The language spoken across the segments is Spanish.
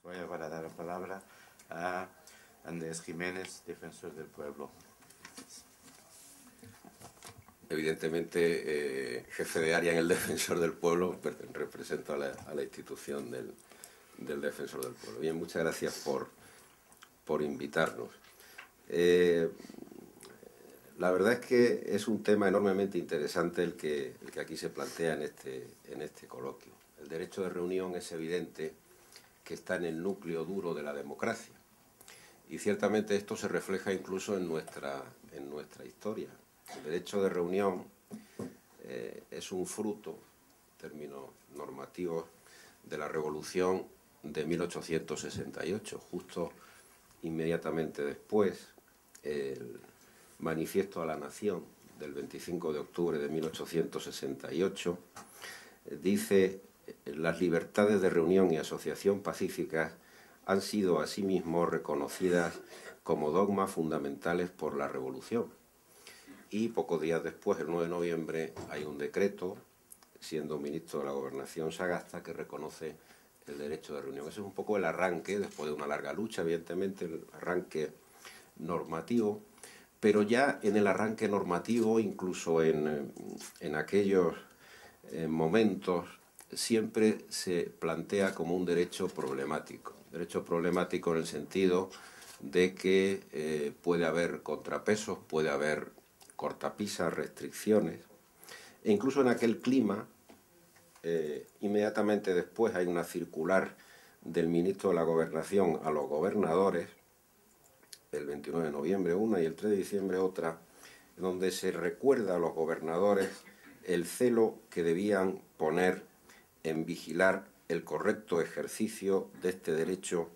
Voy a dar la palabra a Andrés Jiménez, defensor del pueblo. Evidentemente, jefe de área en el Defensor del Pueblo, represento a la institución del Defensor del Pueblo. Bien, muchas gracias por invitarnos. La verdad es que es un tema enormemente interesante el que aquí se plantea en este coloquio. El derecho de reunión es evidente que está en el núcleo duro de la democracia. Y ciertamente esto se refleja incluso en nuestra historia. El derecho de reunión es un fruto, en términos normativos, de la Revolución de 1868. Justo inmediatamente después, el Manifiesto a la Nación del 25 de octubre de 1868 dice: las libertades de reunión y asociación pacíficas han sido asimismo reconocidas como dogmas fundamentales por la Revolución. Y pocos días después, el 9 de noviembre, hay un decreto, siendo ministro de la Gobernación Sagasta, que reconoce el derecho de reunión. Ese es un poco el arranque, después de una larga lucha, evidentemente, el arranque normativo, pero ya en el arranque normativo, incluso en aquellos momentos, siempre se plantea como un derecho problemático. Derecho problemático en el sentido de que puede haber contrapesos, puede haber cortapisas, restricciones, e incluso en aquel clima, inmediatamente después hay una circular del ministro de la Gobernación a los gobernadores, el 29 de noviembre una y el 3 de diciembre otra, donde se recuerda a los gobernadores el celo que debían poner en vigilar el correcto ejercicio de este derecho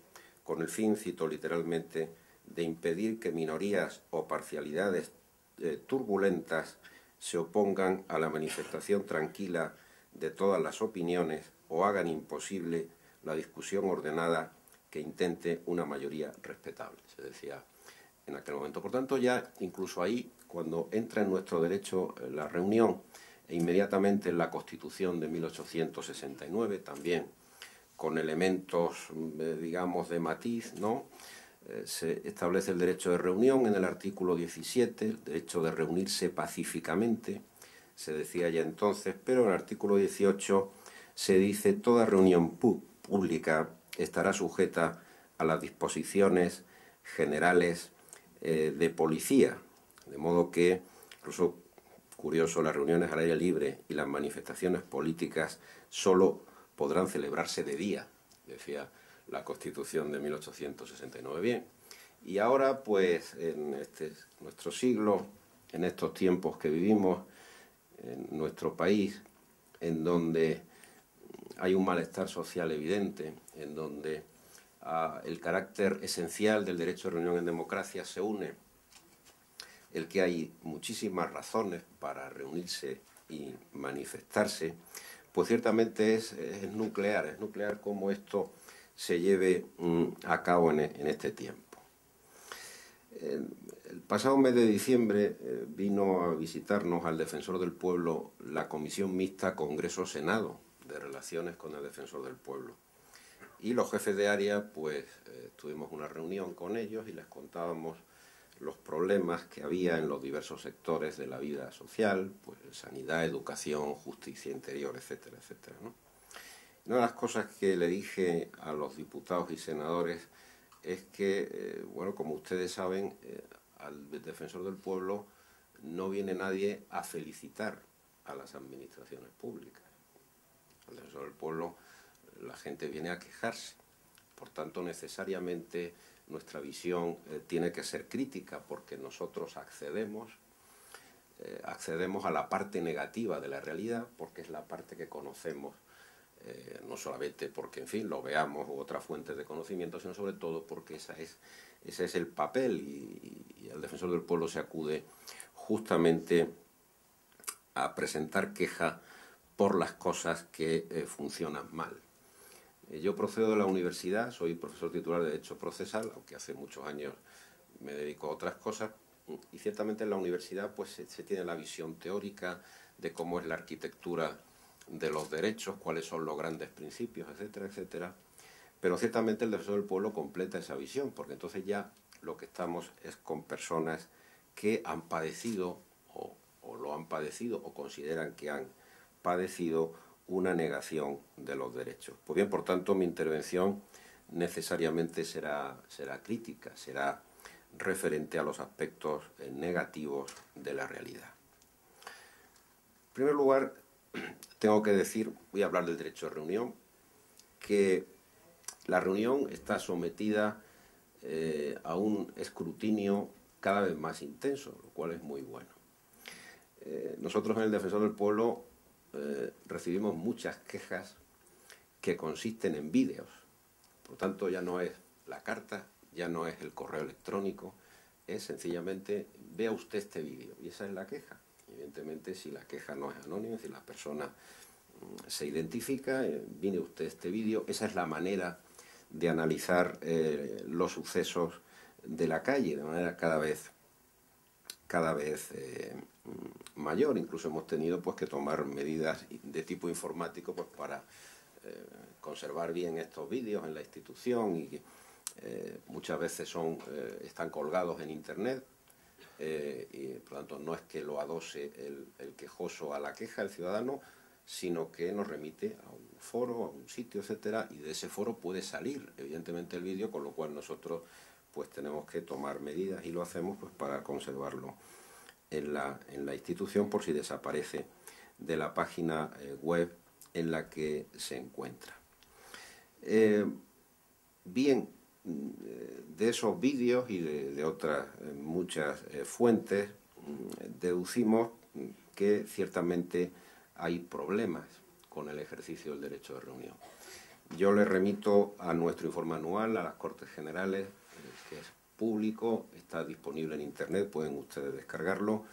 con el fin, cito literalmente, de impedir que minorías o parcialidades turbulentas se opongan a la manifestación tranquila de todas las opiniones o hagan imposible la discusión ordenada que intente una mayoría respetable, se decía en aquel momento. Por tanto, ya incluso ahí, cuando entra en nuestro derecho la reunión, e inmediatamente en la Constitución de 1869, también con elementos, digamos, de matiz, ¿no? Se establece el derecho de reunión en el artículo 17, el derecho de reunirse pacíficamente, se decía ya entonces, pero en el artículo 18 se dice: toda reunión pública estará sujeta a las disposiciones generales de policía, de modo que, incluso curioso, las reuniones al aire libre y las manifestaciones políticas solo podrán celebrarse de día, decía la Constitución de 1869. Bien, y ahora pues en nuestro siglo, en estos tiempos que vivimos, en nuestro país, en donde hay un malestar social evidente, en donde el carácter esencial del derecho de reunión en democracia se une el que hay muchísimas razones para reunirse y manifestarse, pues ciertamente es nuclear cómo esto se lleve a cabo en este tiempo. El pasado mes de diciembre vino a visitarnos al Defensor del Pueblo la Comisión Mixta Congreso-Senado de Relaciones con el Defensor del Pueblo. Y los jefes de área, pues tuvimos una reunión con ellos y les contábamos los problemas que había en los diversos sectores de la vida social, pues sanidad, educación, justicia interior, etcétera, etcétera, ¿no? Una de las cosas que le dije a los diputados y senadores es que, bueno, como ustedes saben, al Defensor del Pueblo no viene nadie a felicitar a las administraciones públicas. Al Defensor del Pueblo la gente viene a quejarse. Por tanto, necesariamente nuestra visión tiene que ser crítica, porque nosotros accedemos a la parte negativa de la realidad, porque es la parte que conocemos, no solamente porque, en fin, lo veamos u otras fuentes de conocimiento, sino sobre todo porque ese es el papel, y el Defensor del Pueblo se acude justamente a presentar queja por las cosas que funcionan mal. Yo procedo de la universidad, soy profesor titular de Derecho Procesal, aunque hace muchos años me dedico a otras cosas, y ciertamente en la universidad pues se tiene la visión teórica de cómo es la arquitectura de los derechos, cuáles son los grandes principios, etcétera, etcétera. Pero ciertamente el Defensor del Pueblo completa esa visión, porque entonces ya lo que estamos es con personas que han padecido o lo han padecido o consideran que han padecido una negación de los derechos. Pues bien, por tanto, mi intervención necesariamente será crítica, será referente a los aspectos negativos de la realidad. En primer lugar, tengo que decir, voy a hablar del derecho de reunión, que la reunión está sometida a un escrutinio cada vez más intenso, lo cual es muy bueno. Nosotros en el Defensor del Pueblo recibimos muchas quejas que consisten en vídeos. Por tanto, ya no es la carta, ya no es el correo electrónico, es sencillamente, vea usted este vídeo. Y esa es la queja. Evidentemente, si la queja no es anónima, si la persona se identifica, mire usted este vídeo, esa es la manera de analizar los sucesos de la calle, de manera cada vez mayor. Incluso hemos tenido pues que tomar medidas de tipo informático pues para conservar bien estos vídeos en la institución, y que muchas veces están colgados en internet, y por lo tanto no es que lo adose el quejoso a la queja, el ciudadano, sino que nos remite a un foro, a un sitio, etcétera, y de ese foro puede salir evidentemente el vídeo, con lo cual nosotros pues tenemos que tomar medidas, y lo hacemos pues para conservarlo en la institución por si desaparece de la página web en la que se encuentra. Bien, de esos vídeos y de otras muchas fuentes deducimos que ciertamente hay problemas con el ejercicio del derecho de reunión. Yo les remito a nuestro informe anual, a las Cortes Generales, que es público, está disponible en internet, pueden ustedes descargarlo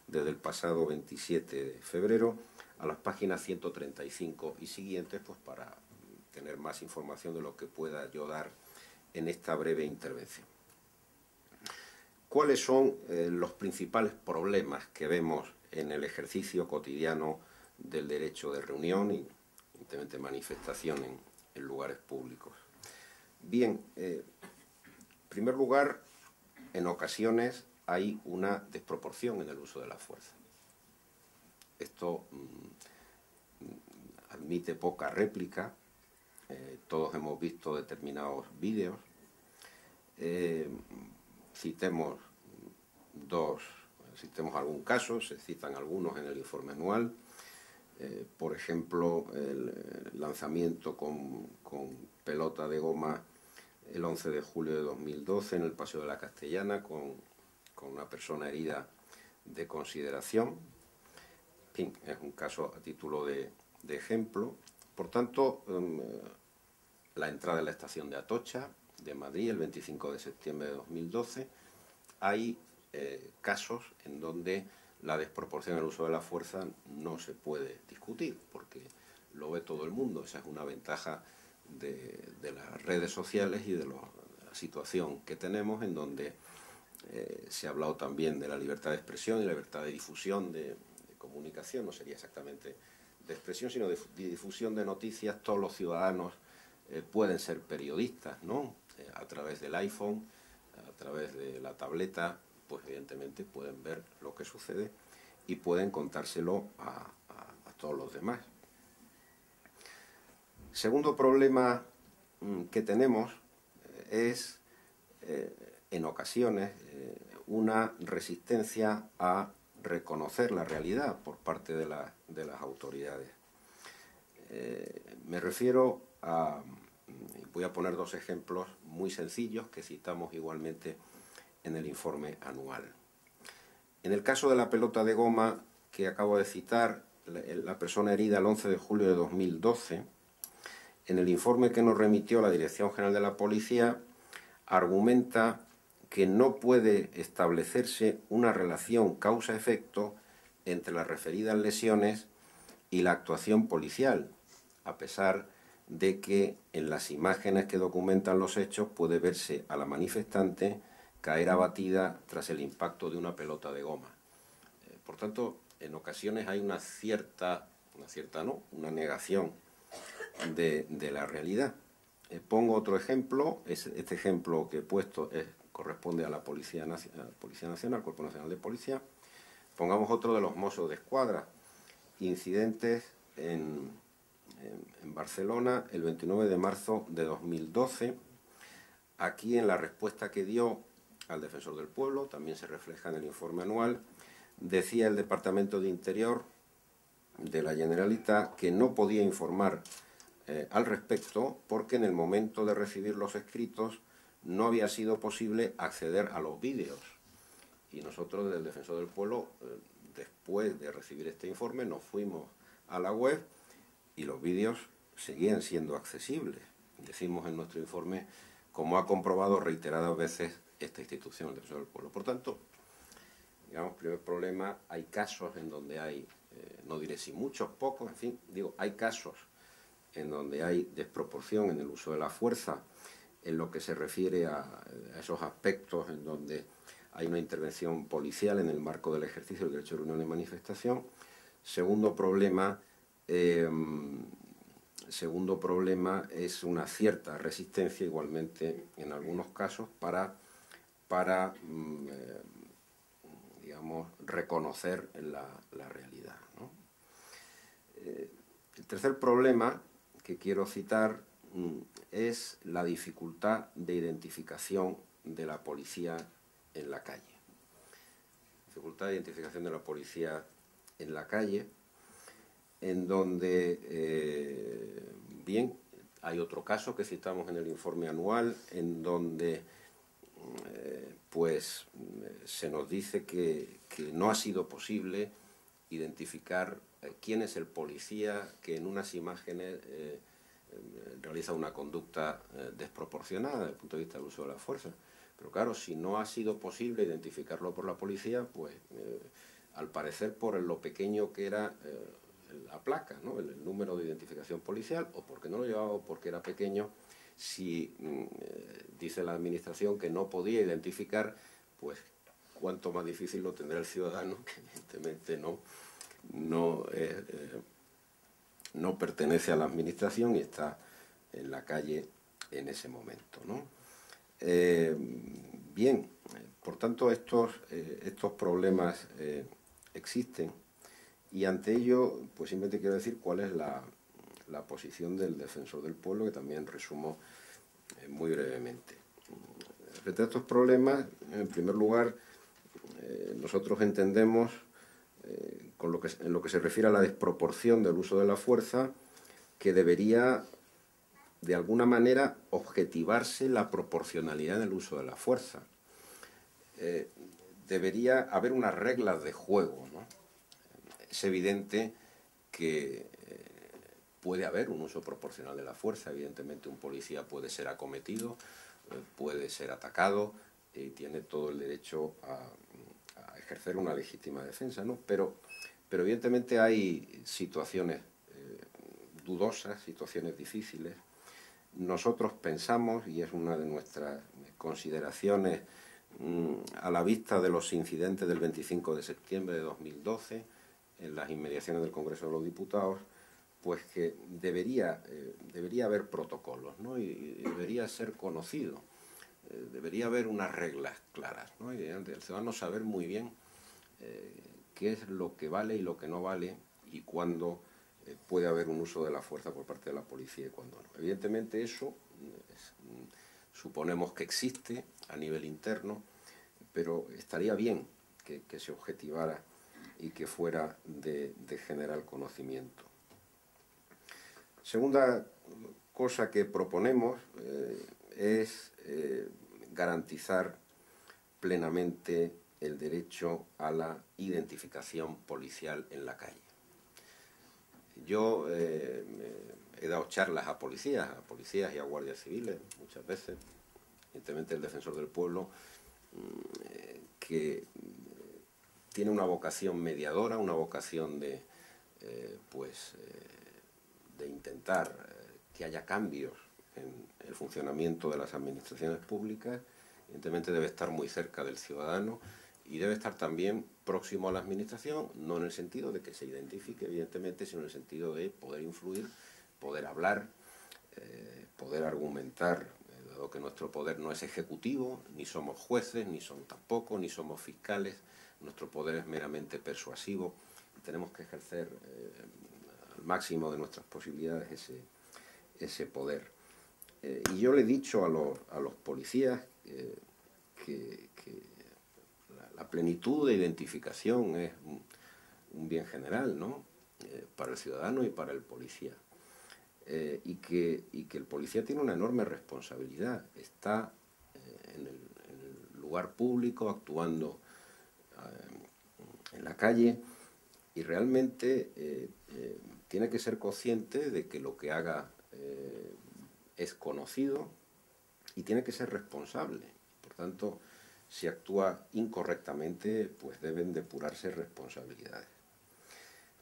desde el pasado 27 de febrero, a las páginas 135 y siguientes, pues para tener más información de lo que pueda yo dar en esta breve intervención. ¿Cuáles son los principales problemas que vemos en el ejercicio cotidiano del derecho de reunión y, evidentemente, manifestación en lugares públicos? Bien, en primer lugar, en ocasiones hay una desproporción en el uso de la fuerza. Esto admite poca réplica. Todos hemos visto determinados vídeos. Citemos algún caso, se citan algunos en el informe anual. Por ejemplo, el lanzamiento con pelota de goma el 11 de julio de 2012 en el Paseo de la Castellana con una persona herida de consideración. En fin, es un caso a título de ejemplo. Por tanto, la entrada en la estación de Atocha, de Madrid, el 25 de septiembre de 2012, hay casos en donde la desproporción en el uso de la fuerza no se puede discutir, porque lo ve todo el mundo. Esa es una ventaja de las redes sociales y de la situación que tenemos, en donde se ha hablado también de la libertad de expresión y la libertad de difusión de comunicación. No sería exactamente de expresión, sino de difusión de noticias. Todos los ciudadanos pueden ser periodistas, ¿no? A través del iPhone, a través de la tableta, pues evidentemente pueden ver lo que sucede y pueden contárselo a todos los demás. Segundo problema que tenemos es, en ocasiones, una resistencia a reconocer la realidad por parte de las autoridades. Me refiero a... Voy a poner dos ejemplos muy sencillos que citamos igualmente en el informe anual. En el caso de la pelota de goma que acabo de citar, la persona herida el 11 de julio de 2012, en el informe que nos remitió la Dirección General de la Policía, argumenta que no puede establecerse una relación causa-efecto entre las referidas lesiones y la actuación policial, a pesar de que en las imágenes que documentan los hechos puede verse a la manifestante caer abatida tras el impacto de una pelota de goma. Por tanto, en ocasiones hay una negación de la realidad. Pongo otro ejemplo. Este ejemplo que he puesto corresponde a la Policía Nacional, Cuerpo Nacional de Policía. Pongamos otro de los Mossos de Escuadra. Incidentes en Barcelona el 29 de marzo de 2012. Aquí, en la respuesta que dio al Defensor del Pueblo, también se refleja en el informe anual, decía el Departamento de Interior de la Generalitat que no podía informar al respecto porque en el momento de recibir los escritos no había sido posible acceder a los vídeos. Y nosotros, desde el Defensor del Pueblo, después de recibir este informe, nos fuimos a la web y los vídeos seguían siendo accesibles. Decimos en nuestro informe, como ha comprobado reiteradas veces esta institución, el Defensor del Pueblo. Por tanto, digamos, primer problema, hay casos en donde hay, no diré si muchos, pocos, en fin, digo, hay casos en donde hay desproporción en el uso de la fuerza, en lo que se refiere a esos aspectos en donde hay una intervención policial en el marco del ejercicio del derecho de reunión y manifestación. Segundo problema es una cierta resistencia, igualmente en algunos casos, para digamos, reconocer la realidad, ¿no? El tercer problema que quiero citar es la dificultad de identificación de la policía en la calle. Dificultad de identificación de la policía en la calle, en donde, bien, hay otro caso que citamos en el informe anual, en donde pues se nos dice que no ha sido posible identificar quién es el policía que en unas imágenes realiza una conducta desproporcionada desde el punto de vista del uso de la fuerza. Pero claro, si no ha sido posible identificarlo por la policía, pues al parecer por lo pequeño que era la placa, ¿no? El número de identificación policial, o porque no lo llevaba o porque era pequeño. Si dice la Administración que no podía identificar, pues cuánto más difícil lo tendrá el ciudadano, que evidentemente no pertenece a la Administración y está en la calle en ese momento, ¿no? Bien, por tanto, estos problemas existen, y ante ello, pues simplemente quiero decir cuál es la posición del Defensor del Pueblo, que también resumo muy brevemente. Respecto a estos problemas, en primer lugar, nosotros entendemos, en lo que se refiere a la desproporción del uso de la fuerza, que debería, de alguna manera, objetivarse la proporcionalidad en el uso de la fuerza. Debería haber unas reglas de juego, ¿no? Es evidente que puede haber un uso proporcional de la fuerza. Evidentemente un policía puede ser acometido, puede ser atacado y tiene todo el derecho a ejercer una legítima defensa, ¿no? Pero evidentemente hay situaciones dudosas, situaciones difíciles. Nosotros pensamos, y es una de nuestras consideraciones a la vista de los incidentes del 25 de septiembre de 2012 en las inmediaciones del Congreso de los Diputados, pues que debería haber protocolos, ¿no? Y debería ser conocido, debería haber unas reglas claras, ¿no? Y el ciudadano saber muy bien qué es lo que vale y lo que no vale, y cuándo puede haber un uso de la fuerza por parte de la policía y cuándo no. Evidentemente eso suponemos que existe a nivel interno, pero estaría bien que se objetivara y que fuera de general conocimiento. Segunda cosa que proponemos es garantizar plenamente el derecho a la identificación policial en la calle. Yo he dado charlas a policías y a guardias civiles muchas veces, evidentemente el Defensor del Pueblo, que tiene una vocación mediadora, una vocación de intentar que haya cambios en el funcionamiento de las administraciones públicas. Evidentemente debe estar muy cerca del ciudadano y debe estar también próximo a la administración, no en el sentido de que se identifique, evidentemente, sino en el sentido de poder influir, poder hablar, poder argumentar, dado que nuestro poder no es ejecutivo, ni somos jueces, ni somos fiscales, nuestro poder es meramente persuasivo, y tenemos que ejercer al máximo de nuestras posibilidades ese poder. Y yo le he dicho a los policías que la plenitud de identificación es un bien general, ¿no? Para el ciudadano y para el policía. Y que el policía tiene una enorme responsabilidad. Está en el lugar público, actuando en la calle, y realmente tiene que ser consciente de que lo que haga es conocido y tiene que ser responsable. Por tanto, si actúa incorrectamente, pues deben depurarse responsabilidades.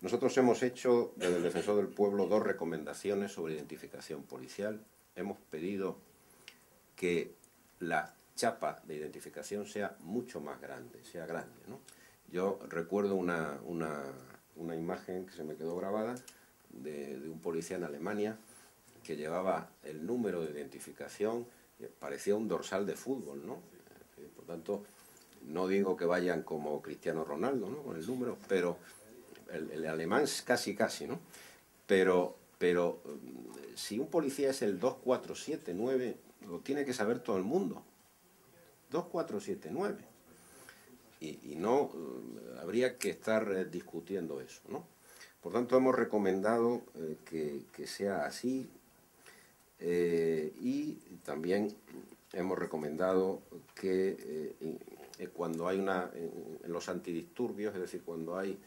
Nosotros hemos hecho, desde el Defensor del Pueblo, 2 recomendaciones sobre identificación policial. Hemos pedido que la chapa de identificación sea mucho más grande, ¿no? Yo recuerdo una imagen que se me quedó grabada de un policía en Alemania que llevaba el número de identificación, parecía un dorsal de fútbol, ¿no? Por tanto, no digo que vayan como Cristiano Ronaldo, ¿no?, con el número, pero el alemán es casi, ¿no? Pero si un policía es el 2479, lo tiene que saber todo el mundo. 2479. Y no habría que estar discutiendo eso, ¿no? Por tanto, hemos recomendado que sea así, y también hemos recomendado que cuando hay en los antidisturbios, es decir, cuando hay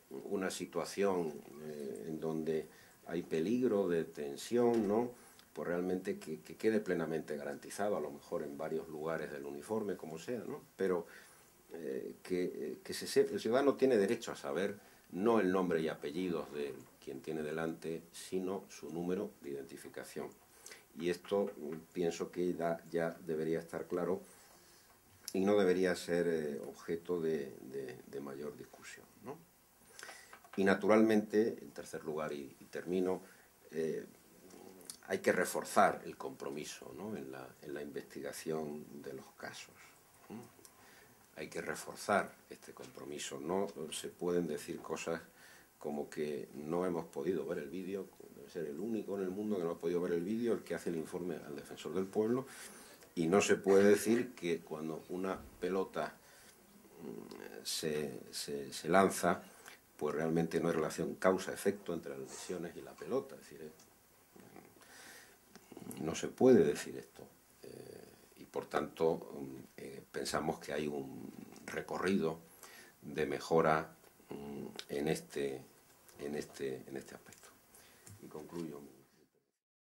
una situación en donde hay peligro de tensión, ¿no?, pues realmente que quede plenamente garantizado, a lo mejor en varios lugares del uniforme, como sea, ¿no?, pero que el ciudadano tiene derecho a saber no el nombre y apellidos de quien tiene delante, sino su número de identificación. Y esto pienso que ya debería estar claro y no debería ser objeto de mayor discusión, ¿no? Y naturalmente, en tercer lugar, y termino, hay que reforzar el compromiso, ¿no?, en la investigación de los casos, ¿no? Hay que reforzar este compromiso. No se pueden decir cosas como que no hemos podido ver el vídeo. Debe ser el único en el mundo que no ha podido ver el vídeo el que hace el informe al Defensor del Pueblo. Y no se puede decir que cuando una pelota se lanza, pues realmente no hay relación causa-efecto entre las lesiones y la pelota. Es decir, no se puede decir esto. Y por tanto, pensamos que hay un recorrido de mejora en este aspecto. Y concluyo.